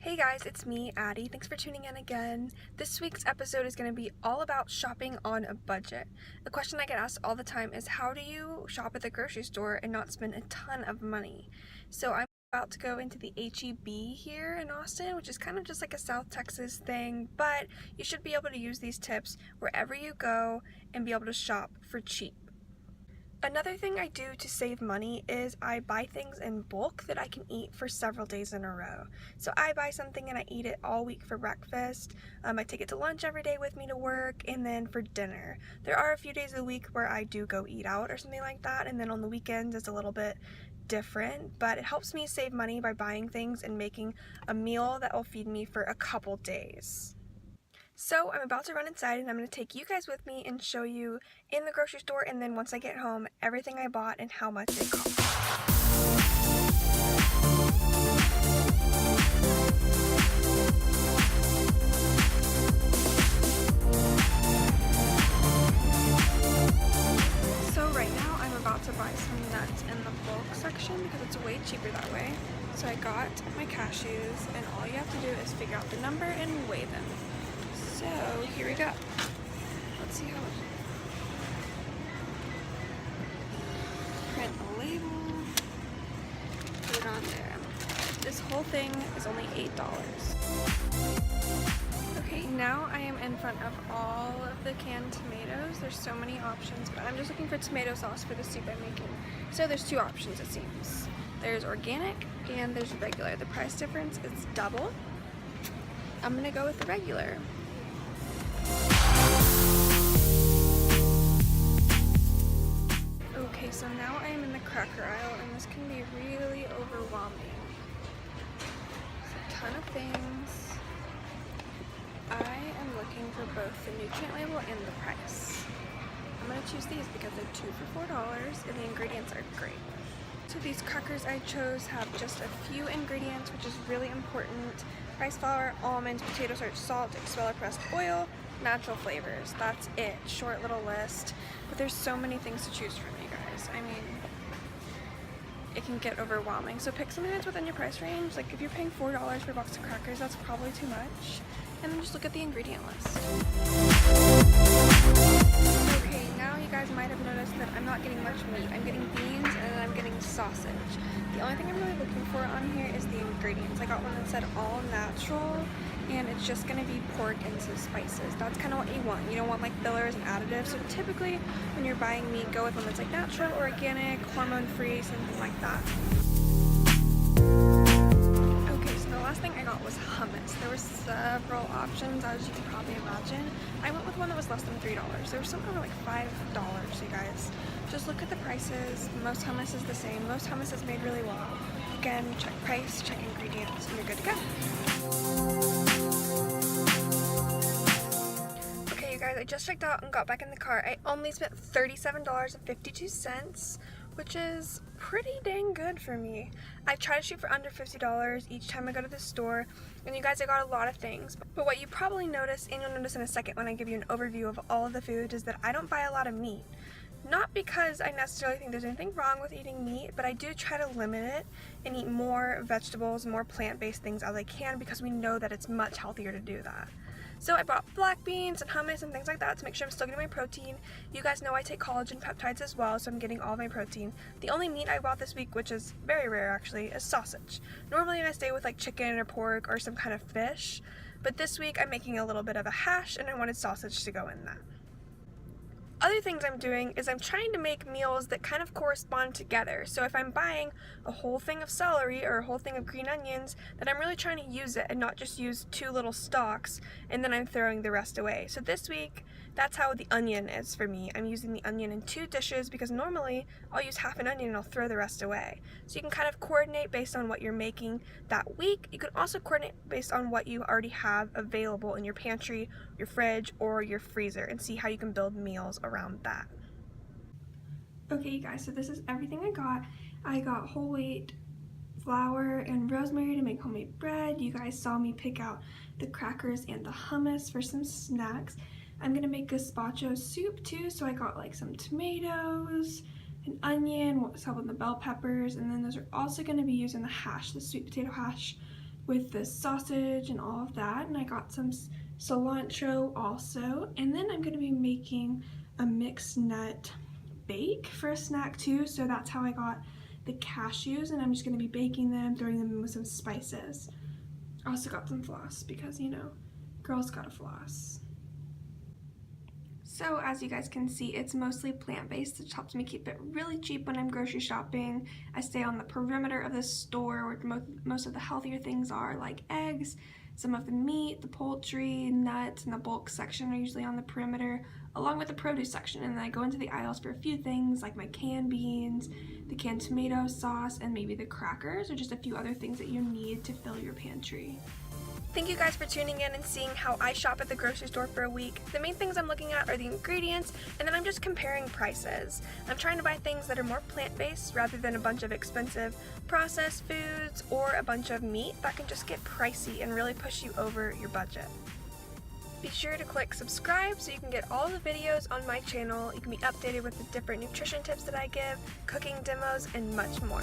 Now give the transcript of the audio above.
Hey guys, it's me, Addie. Thanks for tuning in again. This week's episode is going to be all about shopping on a budget. The question I get asked all the time is, how do you shop at the grocery store and not spend a ton of money? So I'm about to go into the H-E-B here in Austin, which is kind of just like a South Texas thing, but you should be able to use these tips wherever you go and be able to shop for cheap. Another thing I do to save money is I buy things in bulk that I can eat for several days in a row. So I buy something and I eat it all week for breakfast. I take it to lunch every day with me to work, and then for dinner. There are a few days a week where I do go eat out or something like that, and then on the weekends it's a little bit different, but it helps me save money by buying things and making a meal that will feed me for a couple days. So I'm about to run inside and I'm going to take you guys with me and show you in the grocery store, and then once I get home, everything I bought and how much it cost. So right now I'm about to buy some nuts in the bulk section because it's way cheaper that way. So I got my cashews, and all you have to do is figure out the number and weigh them. So here we go. Let's see how much. Print the label. Put it on there. This whole thing is only $8. Okay, now I am in front of all of the canned tomatoes. There's so many options, but I'm just looking for tomato sauce for the soup I'm making. So there's two options, it seems. There's organic and there's regular. The price difference is double. I'm gonna go with the regular. Okay, so now I am in the cracker aisle, and this can be really overwhelming. There's a ton of things. I am looking for both the nutrient label and the price. I'm going to choose these because they're 2 for $4 and the ingredients are great. So these crackers I chose have just a few ingredients, which is really important. Rice flour, almonds, potato starch, salt, expeller pressed oil, natural flavors. That's it. Short little list. But there's so many things to choose from, you guys. I mean, it can get overwhelming. So pick something that's within your price range. Like if you're paying $4 for a box of crackers, that's probably too much. And then just look at the ingredient list. Okay, now you guys might have noticed that I'm not getting much meat. I'm getting beans and then I'm getting sausage. The only thing I'm really looking for on here is the ingredients. I got one that said all natural, and it's just going to be pork and some spices. That's kind of what you want. You don't want like fillers and additives. So typically when you're buying meat, go with one that's like natural, organic, hormone-free, something like that. Okay, so the last thing I got was hummus. There were several options, as you can probably imagine. I went with one that was less than $3. There was some that were like $5, you guys. Just look at the prices. Most hummus is the same. Most hummus is made really well. Again, check price, check ingredients, and you're good to go. Okay, you guys, I just checked out and got back in the car. I only spent $37.52, which is pretty dang good for me. I try to shoot for under $50 each time I go to the store, and you guys, I got a lot of things. But what you probably notice, and you'll notice in a second when I give you an overview of all of the food, is that I don't buy a lot of meat. Not because I necessarily think there's anything wrong with eating meat, but I do try to limit it and eat more vegetables, more plant-based things as I can, because we know that it's much healthier to do that. So I bought black beans and hummus and things like that to make sure I'm still getting my protein. You guys know I take collagen peptides as well, so I'm getting all my protein. The only meat I bought this week, which is very rare actually, is sausage. Normally I stay with like chicken or pork or some kind of fish, but this week I'm making a little bit of a hash and I wanted sausage to go in that. Other things I'm doing is I'm trying to make meals that kind of correspond together. So if I'm buying a whole thing of celery or a whole thing of green onions, then I'm really trying to use it and not just use 2 little stalks and then I'm throwing the rest away. So this week, that's how the onion is for me. I'm using the onion in 2 dishes because normally I'll use half an onion and I'll throw the rest away. So you can kind of coordinate based on what you're making that week. You can also coordinate based on what you already have available in your pantry, your fridge, or your freezer, and see how you can build meals around that. Okay, you guys, so this is everything I got. I got whole wheat flour and rosemary to make homemade bread. You guys saw me pick out the crackers and the hummus for some snacks. I'm gonna make gazpacho soup too, so I got like some tomatoes, an onion, some of the bell peppers, and then those are also gonna be used in the hash, the sweet potato hash with the sausage and all of that, and I got some cilantro also. And then I'm going to be making a mixed nut bake for a snack too, so that's how I got the cashews, and I'm just going to be baking them, throwing them in with some spices. I also got some floss because, you know, girls gotta floss. So as you guys can see, it's mostly plant-based, which helps me keep it really cheap when I'm grocery shopping. I stay on the perimeter of the store where most of the healthier things are, like eggs. Some of the meat, the poultry, nuts, and the bulk section are usually on the perimeter, along with the produce section. And then I go into the aisles for a few things like my canned beans, the canned tomato sauce, and maybe the crackers, or just a few other things that you need to fill your pantry. Thank you guys for tuning in and seeing how I shop at the grocery store for a week. The main things I'm looking at are the ingredients, and then I'm just comparing prices. I'm trying to buy things that are more plant-based rather than a bunch of expensive processed foods or a bunch of meat that can just get pricey and really push you over your budget. Be sure to click subscribe so you can get all the videos on my channel. You can be updated with the different nutrition tips that I give, cooking demos, and much more.